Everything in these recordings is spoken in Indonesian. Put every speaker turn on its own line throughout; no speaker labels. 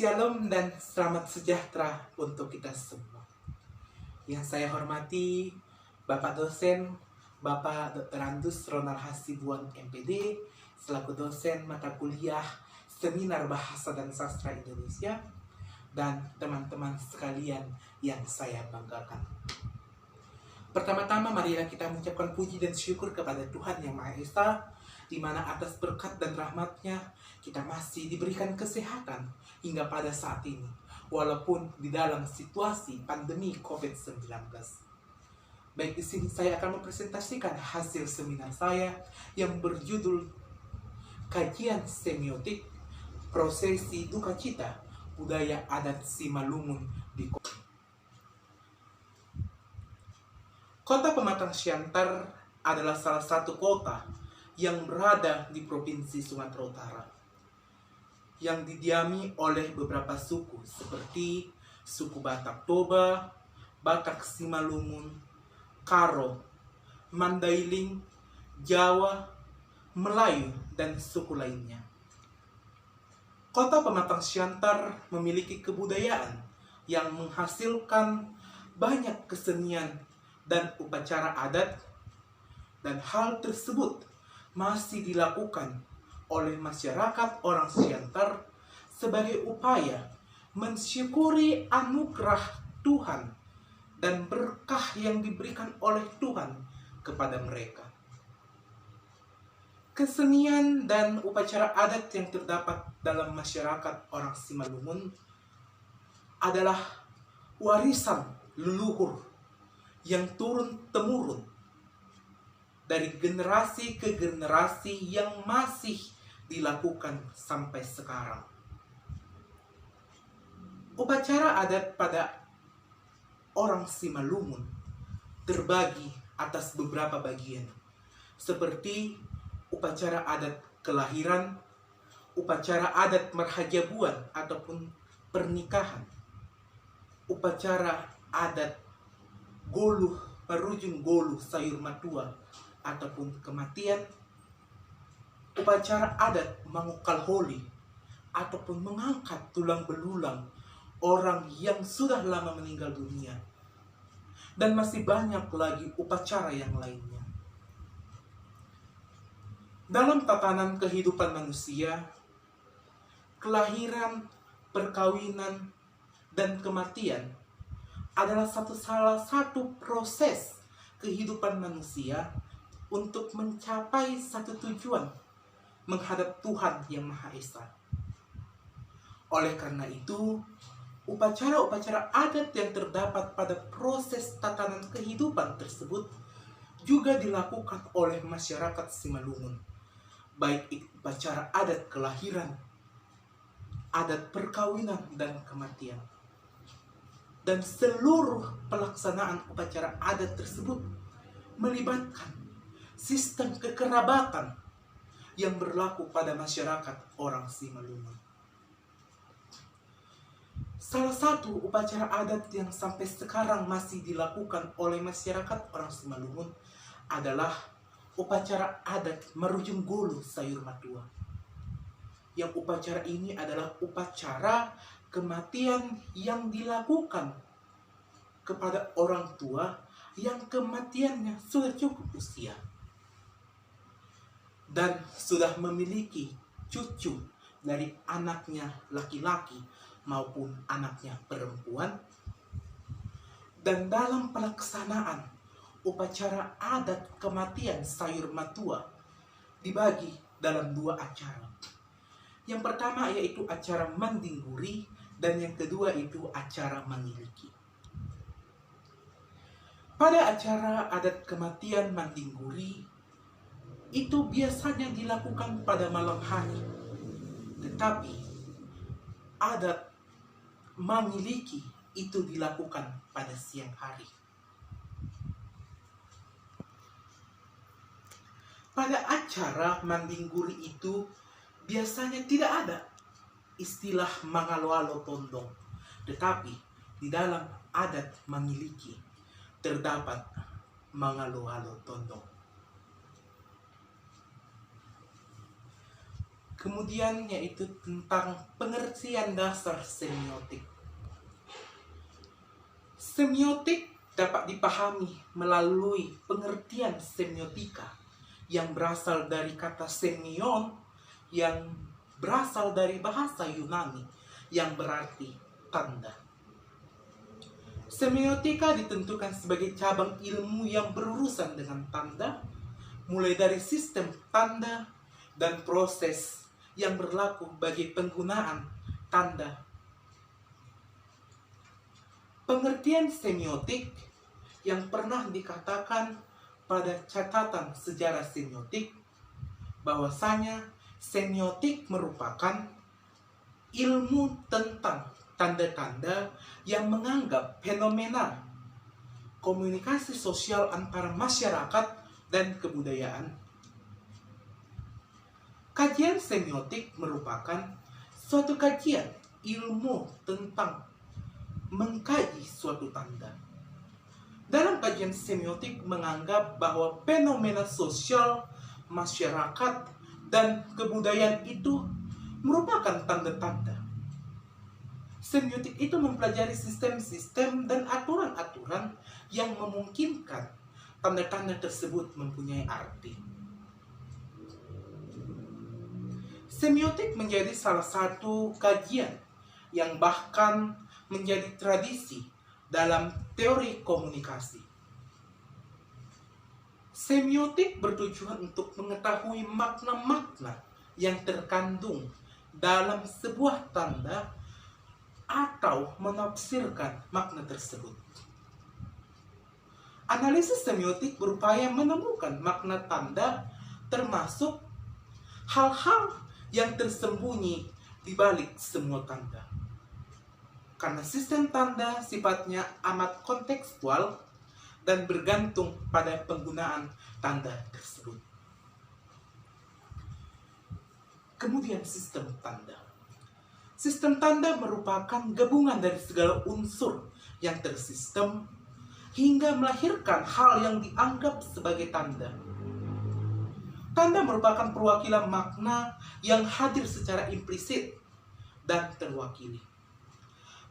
Shalom dan selamat sejahtera untuk kita semua. Yang saya hormati Bapak dosen, Bapak Dr. Andus Ronald Hasibuan MPD, selaku dosen mata kuliah Seminar Bahasa dan Sastra Indonesia, dan teman-teman sekalian yang saya banggakan. Pertama-tama marilah kita mengucapkan puji dan syukur kepada Tuhan Yang Maha Esa, di mana atas berkat dan rahmat-Nya kita masih diberikan kesehatan hingga pada saat ini, walaupun di dalam situasi pandemi COVID-19. Baik, di sini saya akan mempresentasikan hasil seminar saya yang berjudul Kajian Semiotik Prosesi Duka Cita Budaya Adat Simalungun di Kota Pematang Siantar adalah salah satu kota yang berada di Provinsi Sumatera Utara, yang didiami oleh beberapa suku seperti suku Batak Toba, Batak Simalungun, Karo, Mandailing, Jawa, Melayu, dan suku lainnya. Kota Pematang Siantar memiliki kebudayaan yang menghasilkan banyak kesenian dan upacara adat, dan hal tersebut masih dilakukan oleh masyarakat orang Siantar sebagai upaya mensyukuri anugerah Tuhan dan berkah yang diberikan oleh Tuhan kepada mereka. Kesenian dan upacara adat yang terdapat dalam masyarakat orang Simalungun adalah warisan leluhur yang turun-temurun dari generasi ke generasi yang masih dilakukan sampai sekarang. Upacara adat pada orang Simalungun terbagi atas beberapa bagian, seperti upacara adat kelahiran, upacara adat marhajabuan ataupun pernikahan, upacara adat goluh parujung goluh sayur matua ataupun kematian, upacara adat mangukal holi ataupun mengangkat tulang belulang orang yang sudah lama meninggal dunia, dan masih banyak lagi upacara yang lainnya. Dalam tatanan kehidupan manusia, kelahiran, perkawinan, dan kematian adalah salah satu proses kehidupan manusia untuk mencapai satu tujuan, menghadap Tuhan Yang Maha Esa. Oleh karena itu, upacara-upacara adat yang terdapat pada proses tatanan kehidupan tersebut juga dilakukan oleh masyarakat Simalungun, baik itu upacara adat kelahiran, adat perkawinan, dan kematian. Dan seluruh pelaksanaan upacara adat tersebut melibatkan sistem kekerabatan yang berlaku pada masyarakat orang Simalungun. Salah satu upacara adat yang sampai sekarang masih dilakukan oleh masyarakat orang Simalungun adalah upacara adat marujung goluh sayur matua. Yang upacara ini adalah upacara kematian yang dilakukan kepada orang tua yang kematiannya sudah cukup usia dan sudah memiliki cucu dari anaknya laki-laki maupun anaknya perempuan. Dan dalam pelaksanaan upacara adat kematian sayur matua dibagi dalam dua acara. Yang pertama yaitu acara mandingguri, dan yang kedua itu acara mangiliki. Pada acara adat kematian mandingguri itu biasanya dilakukan pada malam hari, tetapi adat mangiliki itu dilakukan pada siang hari. Pada acara mandingguri itu biasanya tidak ada istilah mangalo-alo tondong, tetapi di dalam adat mangiliki terdapat mangalo-alo tondong. Kemudian yaitu tentang pengertian dasar semiotik. Semiotik dapat dipahami melalui pengertian semiotika yang berasal dari kata semion yang berasal dari bahasa Yunani yang berarti tanda. Semiotika ditentukan sebagai cabang ilmu yang berurusan dengan tanda, mulai dari sistem tanda dan proses yang berlaku bagi penggunaan tanda. Pengertian semiotik yang pernah dikatakan pada catatan sejarah semiotik bahwasanya semiotik merupakan ilmu tentang tanda-tanda yang menganggap fenomena komunikasi sosial antara masyarakat dan kebudayaan. Kajian semiotik merupakan suatu kajian ilmu tentang mengkaji suatu tanda. Dalam kajian semiotik menganggap bahwa fenomena sosial, masyarakat, dan kebudayaan itu merupakan tanda-tanda. Semiotik itu mempelajari sistem-sistem dan aturan-aturan yang memungkinkan tanda-tanda tersebut mempunyai arti. Semiotik menjadi salah satu kajian yang bahkan menjadi tradisi dalam teori komunikasi. Semiotik bertujuan untuk mengetahui makna-makna yang terkandung dalam sebuah tanda atau menafsirkan makna tersebut. Analisis semiotik berupaya menemukan makna tanda termasuk hal-hal yang tersembunyi di balik semua tanda. Karena sistem tanda sifatnya amat kontekstual dan bergantung pada penggunaan tanda tersebut. Kemudian sistem tanda. Sistem tanda merupakan gabungan dari segala unsur yang tersistem hingga melahirkan hal yang dianggap sebagai tanda. Tanda merupakan perwakilan makna yang hadir secara implisit dan terwakili.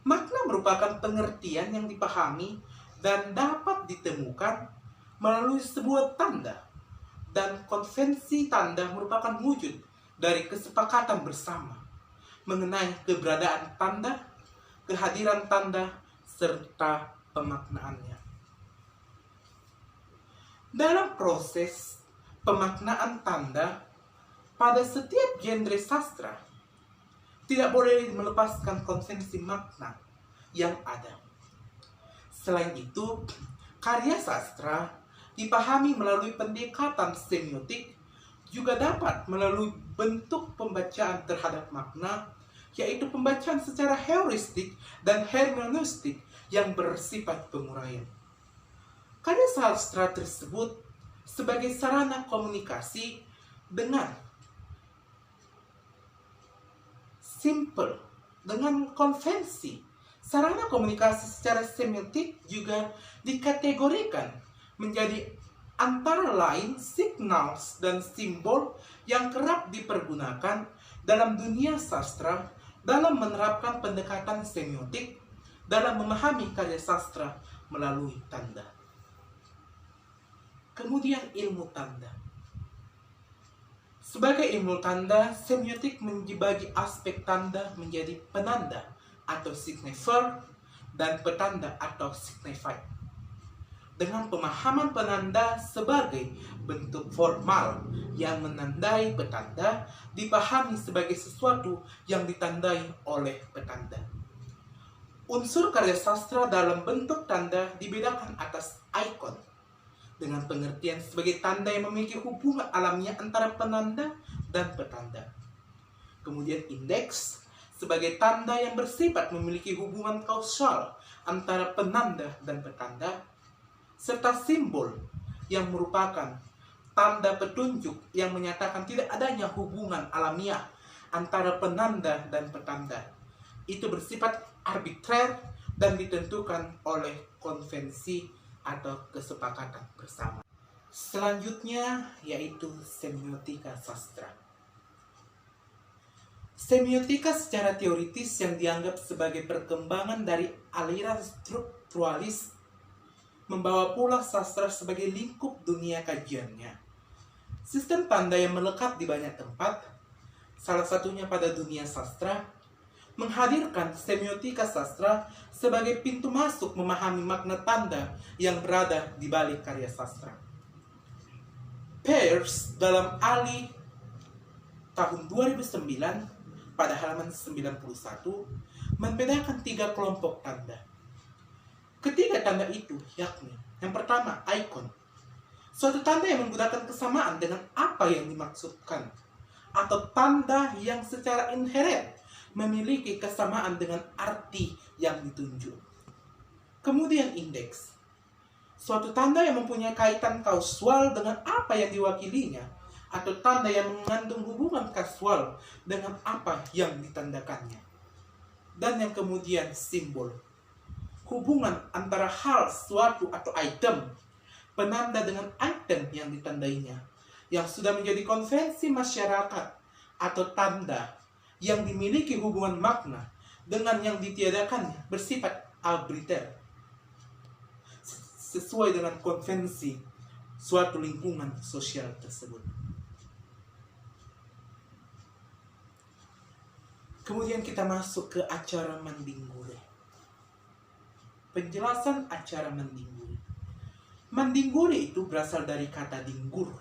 Makna merupakan pengertian yang dipahami dan dapat ditemukan melalui sebuah tanda, dan konvensi tanda merupakan wujud dari kesepakatan bersama mengenai keberadaan tanda, kehadiran tanda, serta pemaknaannya. Dalam proses pemaknaan tanda, pada setiap genre sastra, tidak boleh melepaskan konvensi makna yang ada. Selain itu, karya sastra dipahami melalui pendekatan semiotik juga dapat melalui bentuk pembacaan terhadap makna, yaitu pembacaan secara heuristik dan hermeneutik yang bersifat penguraian. Karya sastra tersebut sebagai sarana komunikasi dengan simple, dengan konvensi. Sarana komunikasi secara semiotik juga dikategorikan menjadi antara lain signal dan simbol yang kerap dipergunakan dalam dunia sastra dalam menerapkan pendekatan semiotik dalam memahami karya sastra melalui tanda. Kemudian ilmu tanda. Sebagai ilmu tanda, semiotik membagi aspek tanda menjadi penanda atau signifier dan petanda atau signified. Dengan pemahaman penanda sebagai bentuk formal yang menandai petanda dipahami sebagai sesuatu yang ditandai oleh petanda. Unsur karya sastra dalam bentuk tanda dibedakan atas ikon dengan pengertian sebagai tanda yang memiliki hubungan alamiah antara penanda dan petanda. Kemudian indeks sebagai tanda yang bersifat memiliki hubungan kausal antara penanda dan petanda, serta simbol yang merupakan tanda petunjuk yang menyatakan tidak adanya hubungan alamiah antara penanda dan petanda. Itu bersifat arbitrer dan ditentukan oleh konvensi atau kesepakatan bersama. Selanjutnya yaitu semiotika sastra. Semiotika secara teoritis yang dianggap sebagai perkembangan dari aliran strukturalis membawa pula sastra sebagai lingkup dunia kajiannya. Sistem tanda yang melekat di banyak tempat, salah satunya pada dunia sastra, menghadirkan semiotika sastra sebagai pintu masuk memahami makna tanda yang berada di balik karya sastra. Peirce dalam Ali tahun 2009 pada halaman 91 membedakan 3 kelompok tanda. Ketiga tanda itu yakni yang pertama, ikon. Suatu tanda yang menggunakan kesamaan dengan apa yang dimaksudkan, atau tanda yang secara inheren memiliki kesamaan dengan arti yang ditunjuk. Kemudian indeks. Suatu tanda yang mempunyai kaitan kausual dengan apa yang diwakilinya, atau tanda yang mengandung hubungan kasual dengan apa yang ditandakannya. Dan yang kemudian simbol. Hubungan antara hal, suatu atau item, penanda dengan item yang ditandainya, yang sudah menjadi konvensi masyarakat atau tanda yang dimiliki hubungan makna dengan yang ditiadakannya bersifat arbitrary, sesuai dengan konvensi suatu lingkungan sosial tersebut. Kemudian kita masuk ke acara mandinggure. Penjelasan acara mandinggure. Mandinggure itu berasal dari kata dinggur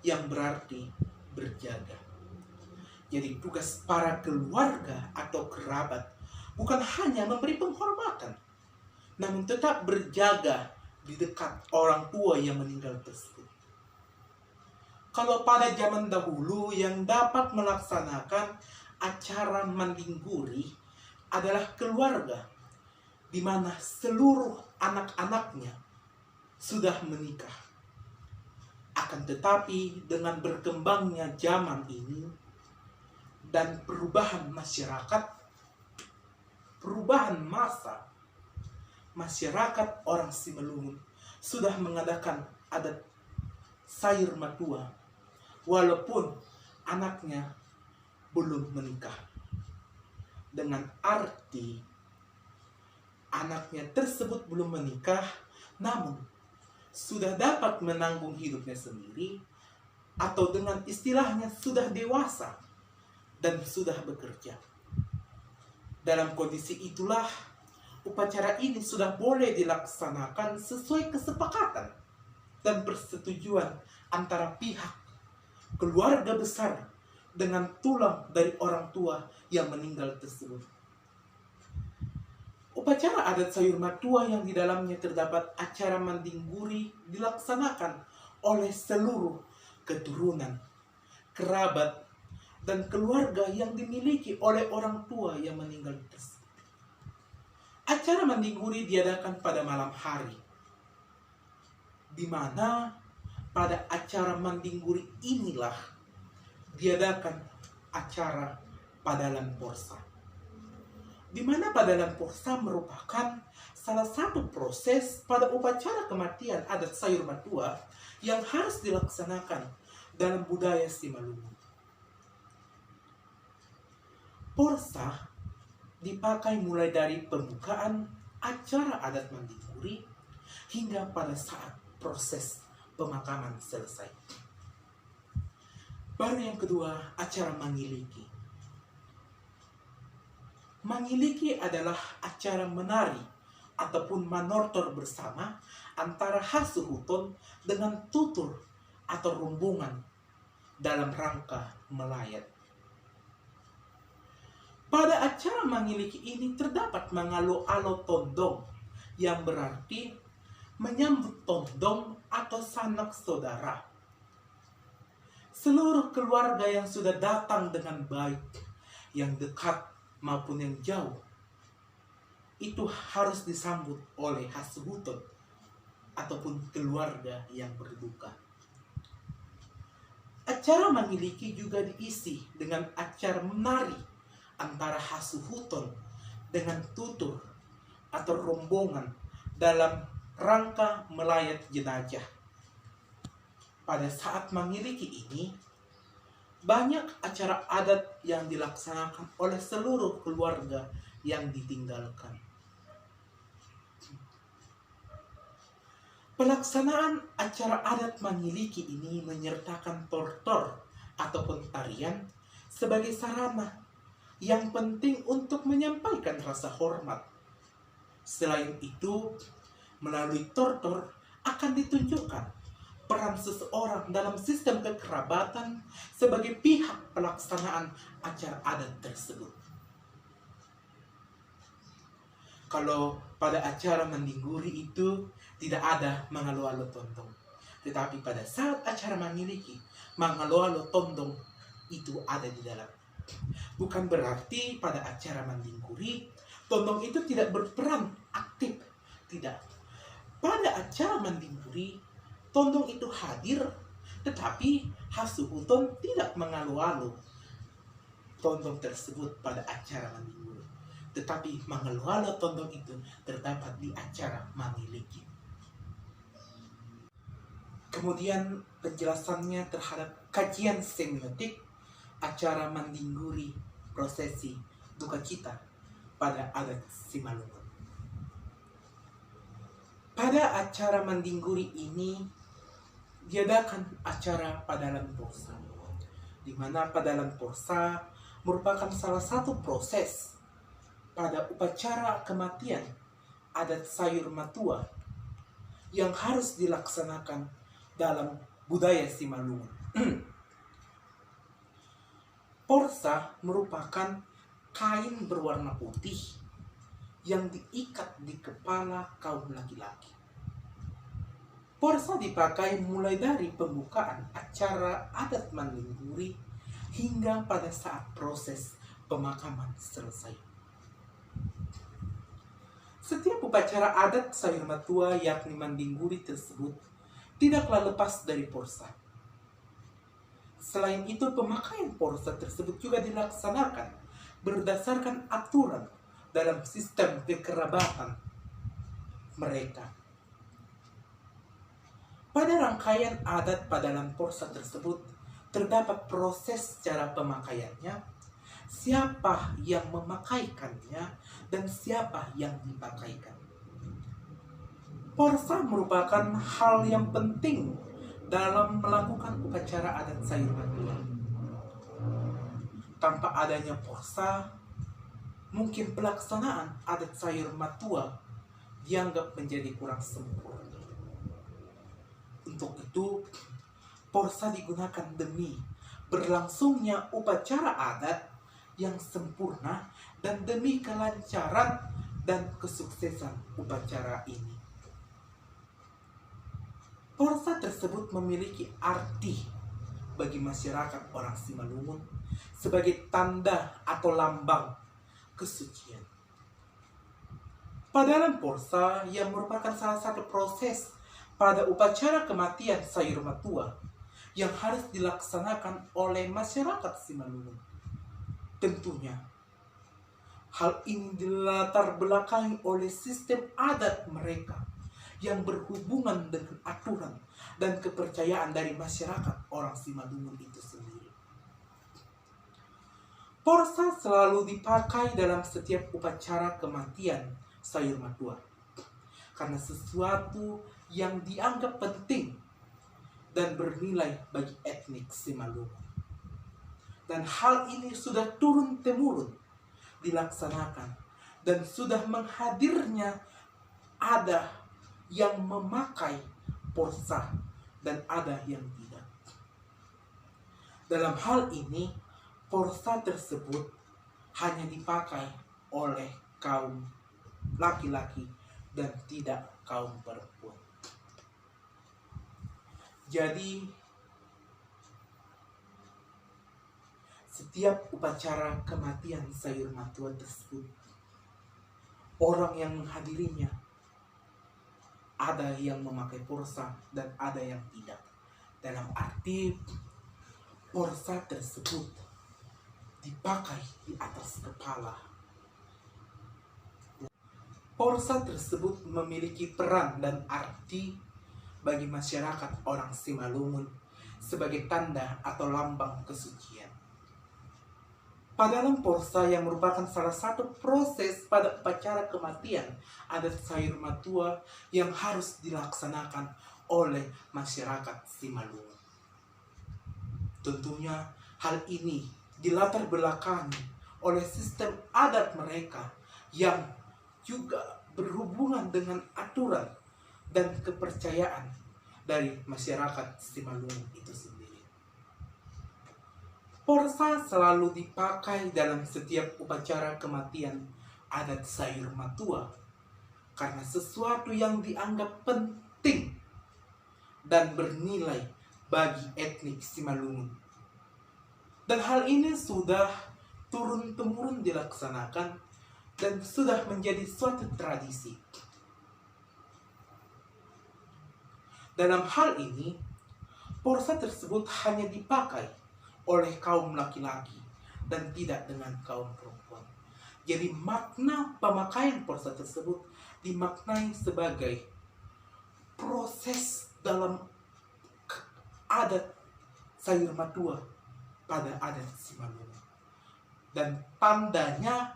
yang berarti berjaga. Jadi tugas para keluarga atau kerabat bukan hanya memberi penghormatan, namun tetap berjaga di dekat orang tua yang meninggal tersebut. Kalau pada zaman dahulu yang dapat melaksanakan acara mandingguri adalah keluarga di mana seluruh anak-anaknya sudah menikah. Akan tetapi dengan berkembangnya zaman ini dan perubahan masyarakat, perubahan masa, masyarakat orang Simalungun sudah mengadakan adat sayur matua walaupun anaknya belum menikah. Dengan arti anaknya tersebut belum menikah, namun sudah dapat menanggung hidupnya sendiri, atau dengan istilahnya sudah dewasa dan sudah bekerja. Dalam kondisi itulah, upacara ini sudah boleh dilaksanakan sesuai kesepakatan dan persetujuan antara pihak keluarga besar dengan tulang dari orang tua yang meninggal tersebut. Upacara adat sayur matua yang di dalamnya terdapat acara mandingguri dilaksanakan oleh seluruh keturunan, kerabat, dan keluarga yang dimiliki oleh orang tua yang meninggal tersebut. Acara mandingguri diadakan pada malam hari, di mana pada acara mandingguri inilah diadakan acara padalan porsa, di mana padalan porsa merupakan salah satu proses pada upacara kematian adat sayur matua yang harus dilaksanakan dalam budaya Simalungun. Porsa dipakai mulai dari pembukaan acara adat mandingguri hingga pada saat proses pemakaman selesai. Baru yang kedua, acara mangiliki. Mangiliki adalah acara menari ataupun manortor bersama antara hasuhuton dengan tutur atau rombongan dalam rangka melayat. Pada acara mangiliki ini terdapat mangalo-alo tondong yang berarti menyambut tondong atau sanak saudara. Seluruh keluarga yang sudah datang dengan baik, yang dekat maupun yang jauh, itu harus disambut oleh hasuhuton ataupun keluarga yang berduka. Acara mangiliki juga diisi dengan acara menari antara hasuhuton dengan tutur atau rombongan dalam rangka melayat jenazah. Pada saat mangiliki ini, banyak acara adat yang dilaksanakan oleh seluruh keluarga yang ditinggalkan. Pelaksanaan acara adat Mangiliki ini menyertakan tortor ataupun tarian sebagai sarana yang penting untuk menyampaikan rasa hormat. Selain itu, melalui tortor akan ditunjukkan peran seseorang dalam sistem kekerabatan sebagai pihak pelaksanaan acara adat tersebut. Kalau pada acara Mandingguri itu tidak ada Mangalo-alo Tondong, tetapi pada saat acara Mangiliki, Mangalo-alo Tondong itu ada di dalam. Bukan berarti pada acara Mandingguri Tondong itu tidak berperan aktif, tidak. Pada acara Mandingguri Tondong itu hadir, tetapi Hasuhuton tidak mengalu-alu Tondong tersebut pada acara Mandingguri, tetapi mengalu-alu Tondong itu terdapat di acara Mangiliki. Kemudian penjelasannya terhadap kajian semiotik acara Mandingguri prosesi duka cita pada adat Simalungun. Pada acara Mandingguri ini diadakan acara Padalan Porsa, di mana Padalan Porsa merupakan salah satu proses pada upacara kematian adat sayur matua yang harus dilaksanakan dalam budaya Simalungun. Porsa merupakan kain berwarna putih yang diikat di kepala kaum laki-laki. Porsa dipakai mulai dari pembukaan acara adat Mandingguri hingga pada saat proses pemakaman selesai. Setiap upacara adat sayur matua yakni Mandingguri tersebut tidaklah lepas dari porsa. Selain itu, pemakaian porsa tersebut juga dilaksanakan berdasarkan aturan dalam sistem kekerabatan mereka. Pada rangkaian adat Padalan Porsa tersebut terdapat proses cara pemakaiannya, siapa yang memakaikannya, dan siapa yang dipakaikan. Porsa merupakan hal yang penting dalam melakukan upacara adat sayur matua. Tanpa adanya porsa, mungkin pelaksanaan adat sayur matua dianggap menjadi kurang sempurna. Untuk itu, porsa digunakan demi berlangsungnya upacara adat yang sempurna dan demi kelancaran dan kesuksesan upacara ini. Porsa tersebut memiliki arti bagi masyarakat orang Simalungun sebagai tanda atau lambang kesucian. Padalan porsa yang merupakan salah satu proses pada upacara kematian sayur matua yang harus dilaksanakan oleh masyarakat Simalungun. Tentunya, hal ini dilatar belakangi oleh sistem adat mereka yang berhubungan dengan aturan dan kepercayaan dari masyarakat orang Simalungun itu sendiri. Porsa selalu dipakai dalam setiap upacara kematian sayur matua karena sesuatu yang dianggap penting dan bernilai bagi etnik Simalungun. Dan hal ini sudah turun-temurun dilaksanakan dan sudah menghadirnya ada yang memakai porsa dan ada yang tidak. Dalam hal ini, porsa tersebut hanya dipakai oleh kaum laki-laki dan tidak kaum perempuan. Jadi, setiap upacara kematian sayur matua tersebut, orang yang menghadirinya ada yang memakai porsa dan ada yang tidak. Dalam arti porsa tersebut dipakai di atas kepala. Porsa tersebut memiliki peran dan arti bagi masyarakat orang Simalungun sebagai tanda atau lambang kesucian. Pada dalam porsa yang merupakan salah satu proses pada upacara kematian adat sayur matua yang harus dilaksanakan oleh masyarakat Simalungun. Tentunya hal ini dilatar belakangi oleh sistem adat mereka yang juga berhubungan dengan aturan dan kepercayaan dari masyarakat Simalungun itu sendiri. Porsa selalu dipakai dalam setiap upacara kematian adat sayur matua karena sesuatu yang dianggap penting dan bernilai bagi etnik Simalungun. Dan hal ini sudah turun-temurun dilaksanakan dan sudah menjadi suatu tradisi. Dalam hal ini, porsa tersebut hanya dipakai oleh kaum laki-laki dan tidak dengan kaum perempuan. Jadi makna pemakaian porsa tersebut dimaknai sebagai proses dalam adat sayur matua pada adat Simalungun. Dan tandanya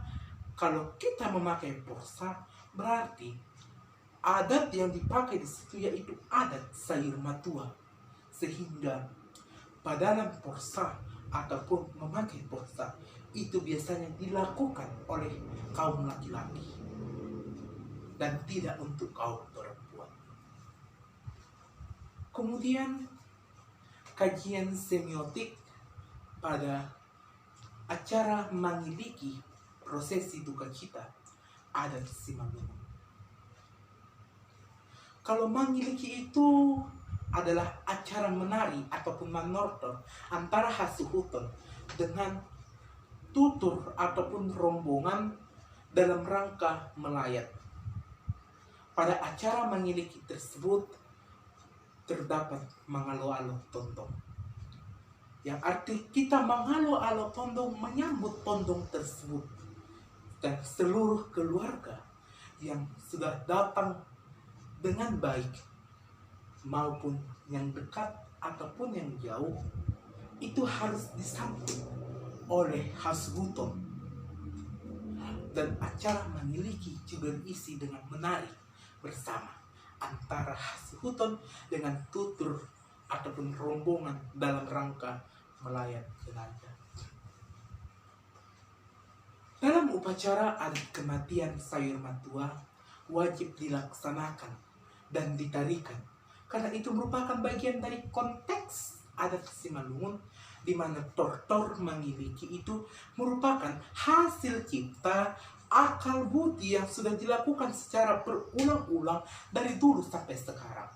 kalau kita memakai porsa berarti adat yang dipakai di situ yaitu adat sayur matua, sehingga pada dalam porsa ataupun memakai porsa itu biasanya dilakukan oleh kaum laki-laki dan tidak untuk kaum perempuan. Kemudian kajian semiotik pada acara mangiliki prosesi duka cita adat Simalungun. Kalau mangiliki itu adalah acara menari ataupun manortor antara hasuhuton dengan tutur ataupun rombongan dalam rangka melayat. Pada acara mangiliki tersebut terdapat mangalo-alo tondong, yang arti kita mangalo-alo tondong menyambut tondong tersebut dan seluruh keluarga yang sudah datang dengan baik maupun yang dekat ataupun yang jauh itu harus disambut oleh hasuhuton. Dan acara mangiliki juga diisi dengan menari bersama antara hasuhuton dengan tutur ataupun rombongan dalam rangka melayat jenazah. Dalam upacara adat kematian sayur matua wajib dilaksanakan dan ditarikan karena itu merupakan bagian dari konteks adat Simalungun di mana tortor mangiliki itu merupakan hasil cipta akal budi yang sudah dilakukan secara berulang-ulang dari dulu sampai sekarang.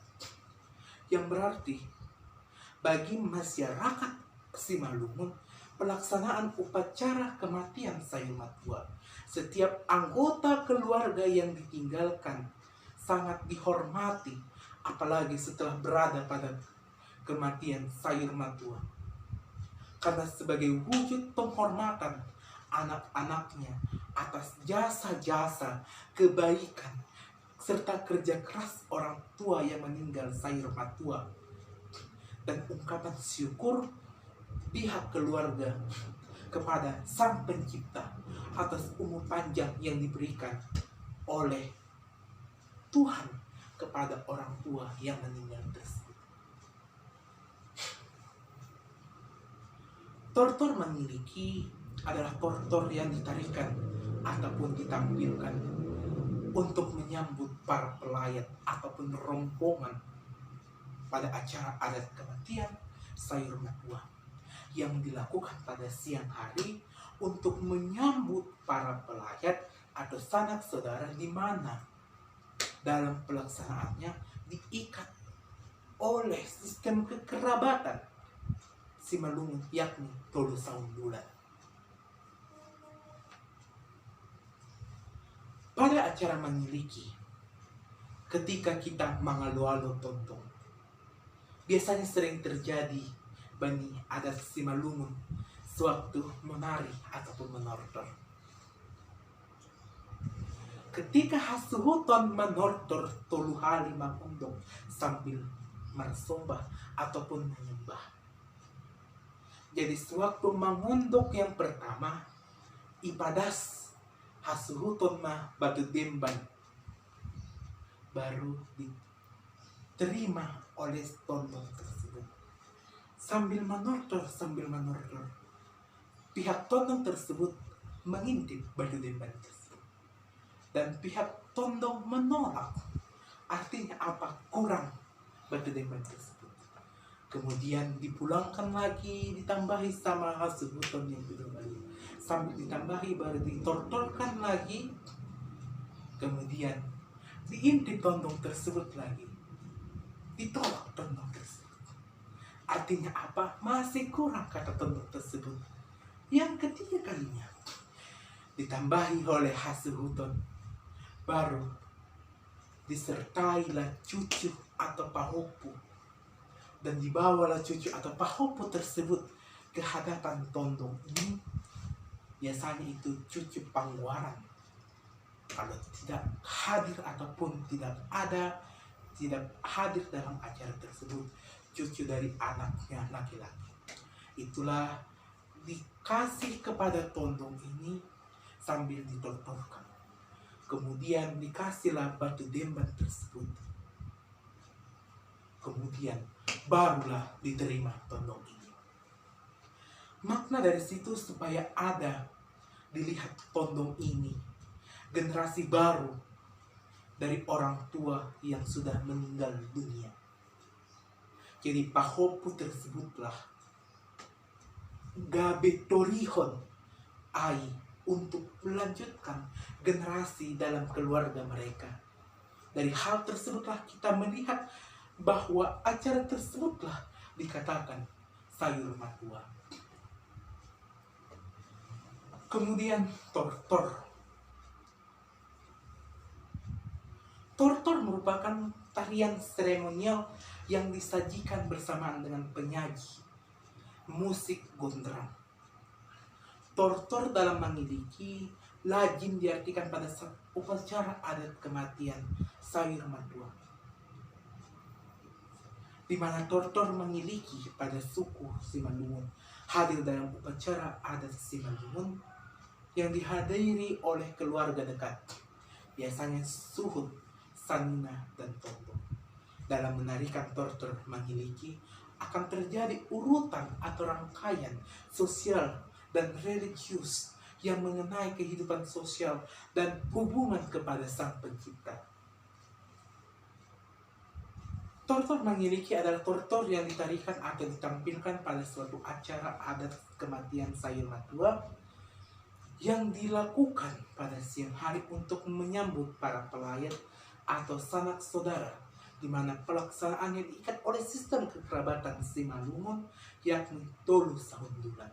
Yang berarti bagi masyarakat Simalungun pelaksanaan upacara kematian sayur matua, setiap anggota keluarga yang ditinggalkan sangat dihormati, apalagi setelah berada pada kematian sayur matua. Karena sebagai wujud penghormatan anak-anaknya atas jasa-jasa kebaikan serta kerja keras orang tua yang meninggal sayur matua, dan ungkapan syukur pihak keluarga kepada Sang Pencipta atas umur panjang yang diberikan oleh Tuhan kepada orang tua yang meninggal tersebut. Tortor mangiliki adalah tortor yang ditarikan ataupun ditampilkan untuk menyambut para pelayat ataupun rombongan pada acara adat kematian sayur matua yang dilakukan pada siang hari untuk menyambut para pelayat atau sanak saudara di mana dalam pelaksanaannya diikat oleh sistem kekerabatan Simalungun yakni Tolu Saundulan. Pada acara mangiliki, ketika kita mangalo-alo tontong, biasanya sering terjadi bani adat Simalungun sewaktu menari ataupun menortor. Ketika hasuhuton menortor tolu hali mangundong sambil mersombah ataupun menyembah, Jadi sewaktu mengunduk yang pertama, ipadas hasuruton mah batu demban baru diterima oleh tondong tersebut. Sambil menortor, pihak tondong tersebut mengintip batu demban tersebut. Dan pihak tondong menolak. Artinya apa? Kurang batu demban tersebut. Kemudian dipulangkan lagi, ditambahi sama hasuruton yang kedua kali. Sambil ditambahi baru ditortorkan lagi. Kemudian diintip tondong tersebut lagi. Ditolak tondong tersebut. Artinya apa? Masih kurang kata tondong tersebut. Yang ketiga kalinya ditambahi oleh hasuruton, baru disertailah cucu atau pahopu, dan dibawalah cucu atau pahopu tersebut ke hadapan tondong ini. Biasanya itu cucu pangwaran. Kalau tidak hadir ataupun tidak hadir dalam acara tersebut, cucu dari anaknya laki-laki, itulah dikasih kepada tondong ini sambil ditortorkan. Kemudian dikasihlah batu demban tersebut. Kemudian barulah diterima tondong ini. Makna dari situ supaya ada dilihat tondong ini generasi baru dari orang tua yang sudah meninggal dunia. Jadi pahopu tersebutlah gabe torihon ai untuk melanjutkan generasi dalam keluarga mereka. Dari hal tersebutlah kita melihat bahwa acara tersebutlah dikatakan sayur matua. Kemudian tortor. Tortor merupakan tarian seremonial yang disajikan bersamaan dengan penyaji musik gondrang. Tortor dalam mengiliki lazim diartikan pada saat upacara adat kematian sayur matua, di mana tortor mengiliki pada suku Simalungun hadir dalam upacara adat Simalungun yang dihadiri oleh keluarga dekat, biasanya suhud, sanina, dan tondong. Dalam menarikan tortor mengiliki akan terjadi urutan atau rangkaian sosial dan religius yang mengenai kehidupan sosial dan hubungan kepada Sang Pencipta. Tortor mengiliki adalah tortor yang ditarikan atau ditampilkan pada suatu acara adat kematian sayur matua yang dilakukan pada siang hari untuk menyambut para pelayat atau sanak saudara, di mana pelaksanaannya diikat oleh sistem kekerabatan Simalungun, yakni tolu sahundulan.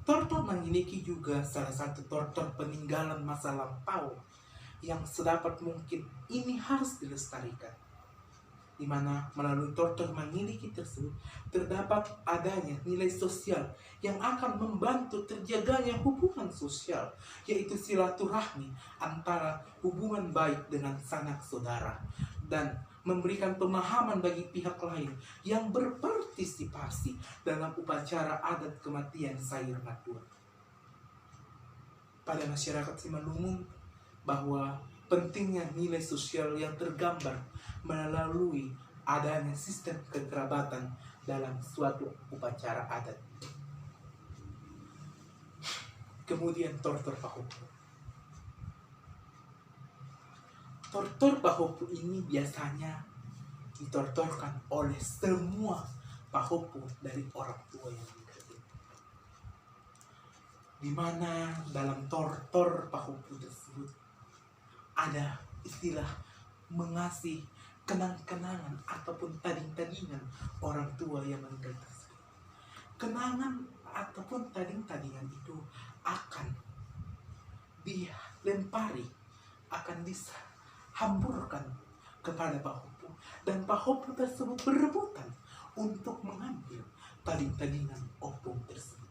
Tortor mengiliki juga salah satu tortor peninggalan masa lampau yang sedapat mungkin ini harus dilestarikan, di mana melalui tortor mengiliki tersebut terdapat adanya nilai sosial yang akan membantu terjaganya hubungan sosial, yaitu silaturahmi antara hubungan baik dengan sanak saudara, dan memberikan pemahaman bagi pihak lain yang berpartisipasi dalam upacara adat kematian sayur matua. Pada masyarakat Simalungun, bahwa pentingnya nilai sosial yang tergambar melalui adanya sistem kekerabatan dalam suatu upacara adat. Kemudian tortor pahopu. Tortor pahopu ini biasanya ditortorkan oleh semua pahopu dari orang tua yang meninggal, di mana dalam tortor pahopu tersebut ada istilah mengasih kenang-kenangan ataupun tading-tadingan orang tua yang meninggal tersebut. Kenangan ataupun tading-tadingan itu akan dilempari, akan dihamburkan kepada pahopu, dan pahopu tersebut berebutan untuk mengambil tading-tadingan opung tersebut.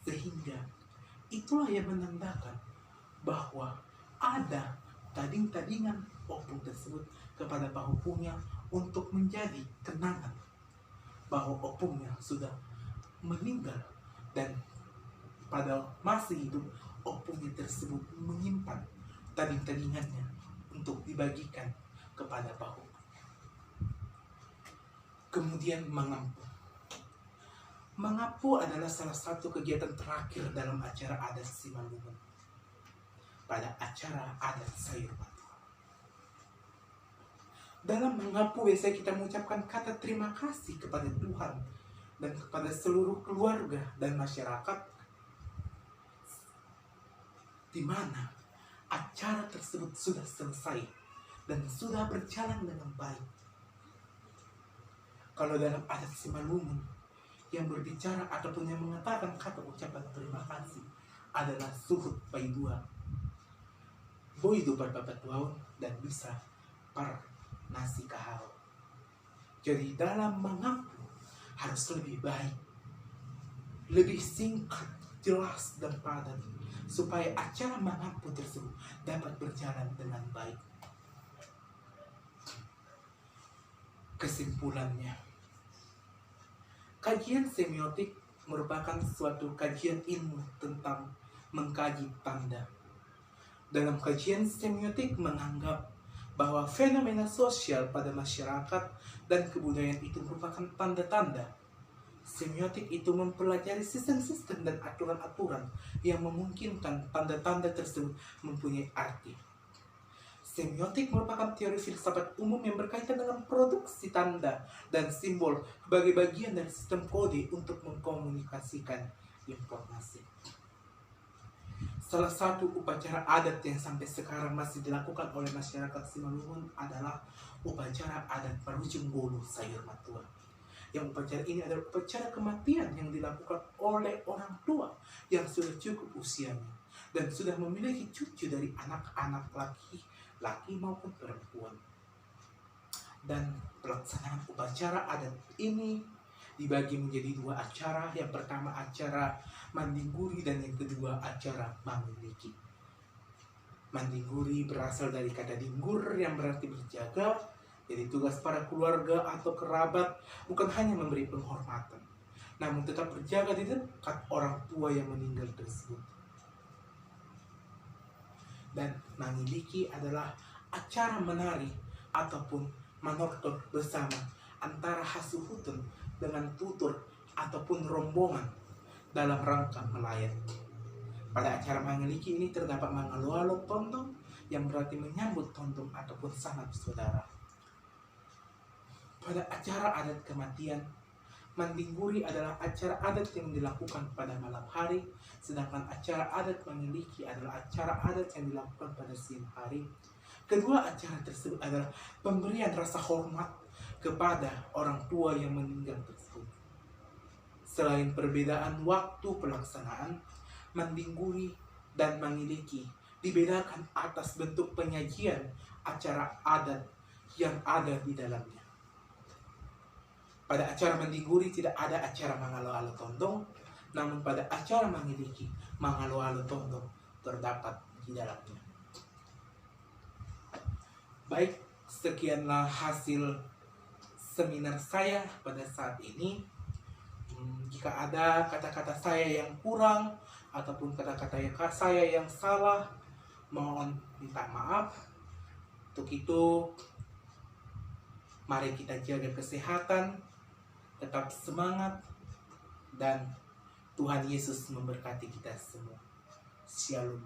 Sehingga itulah yang menandakan bahwa ada tading-tadingan opung tersebut kepada pahupungnya untuk menjadi kenangan bahwa opungnya sudah meninggal, dan pada masih hidup opungnya tersebut menyimpan tading-tadingannya untuk dibagikan kepada pahu. Kemudian mengampu. Mengampu adalah salah satu kegiatan terakhir dalam acara adat Simalungun. Pada acara adat Sayur Batu. Dalam mengampu biasanya kita mengucapkan kata terima kasih kepada Tuhan dan kepada seluruh keluarga dan masyarakat, di mana acara tersebut sudah selesai dan sudah berjalan dengan baik. Kalau dalam adat Simalungun, yang berbicara ataupun yang mengatakan kata ucapan terima kasih adalah suhut paidua, boido berbabatuaun, dan bisa par nasi kahal. Jadi dalam mengampu harus lebih baik, lebih singkat, jelas, dan padat, supaya acara mengampu tersebut dapat berjalan dengan baik. Kesimpulannya, kajian semiotik merupakan suatu kajian ilmu tentang mengkaji tanda. Dalam kajian semiotik menganggap bahwa fenomena sosial pada masyarakat dan kebudayaan itu merupakan tanda-tanda. Semiotik itu mempelajari sistem-sistem dan aturan-aturan yang memungkinkan tanda-tanda tersebut mempunyai arti. Semiotik merupakan teori filsafat umum yang berkaitan dengan produksi tanda dan simbol sebagai bagian dari sistem kode untuk mengkomunikasikan informasi. Salah satu upacara adat yang sampai sekarang masih dilakukan oleh masyarakat Simalungun adalah upacara adat Parujung Bolu Sayur Matua. Yang upacara ini adalah upacara kematian yang dilakukan oleh orang tua yang sudah cukup usianya dan sudah memiliki cucu dari anak-anak laki maupun perempuan. Dan pelaksanaan upacara adat ini dibagi menjadi dua acara. Yang pertama acara Mandingguri dan yang kedua acara Mangiliki. Mandingguri berasal dari kata dinggur yang berarti berjaga. Jadi tugas para keluarga atau kerabat bukan hanya memberi penghormatan, namun tetap berjaga di dekat orang tua yang meninggal tersebut. Dan Mangiliki adalah acara menari ataupun manortor bersama antara hasuhutun dengan tutur ataupun rombongan dalam rangka melayat. Pada acara Mangiliki ini terdapat mangaloalo tondong yang berarti menyambut tondong ataupun sanak saudara. Pada acara adat kematian, Mandingguri adalah acara adat yang dilakukan pada malam hari, sedangkan acara adat Mangiliki adalah acara adat yang dilakukan pada siang hari. Kedua acara tersebut adalah pemberian rasa hormat kepada orang tua yang meninggal tersebut. Selain perbedaan waktu pelaksanaan, Mandingguri dan Mangiliki dibedakan atas bentuk penyajian acara adat yang ada di dalamnya. Pada acara Mandingguri tidak ada acara mangalo-alo tondong, namun pada acara Mangiliki, mangalo-alo tondong terdapat di dalamnya. Baik, sekianlah hasil seminar saya pada saat ini. Jika ada kata-kata saya yang kurang ataupun kata-kata saya yang salah, mohon minta maaf. Untuk itu, mari kita jaga kesehatan, tetap semangat, dan Tuhan Yesus memberkati kita semua. Shalom.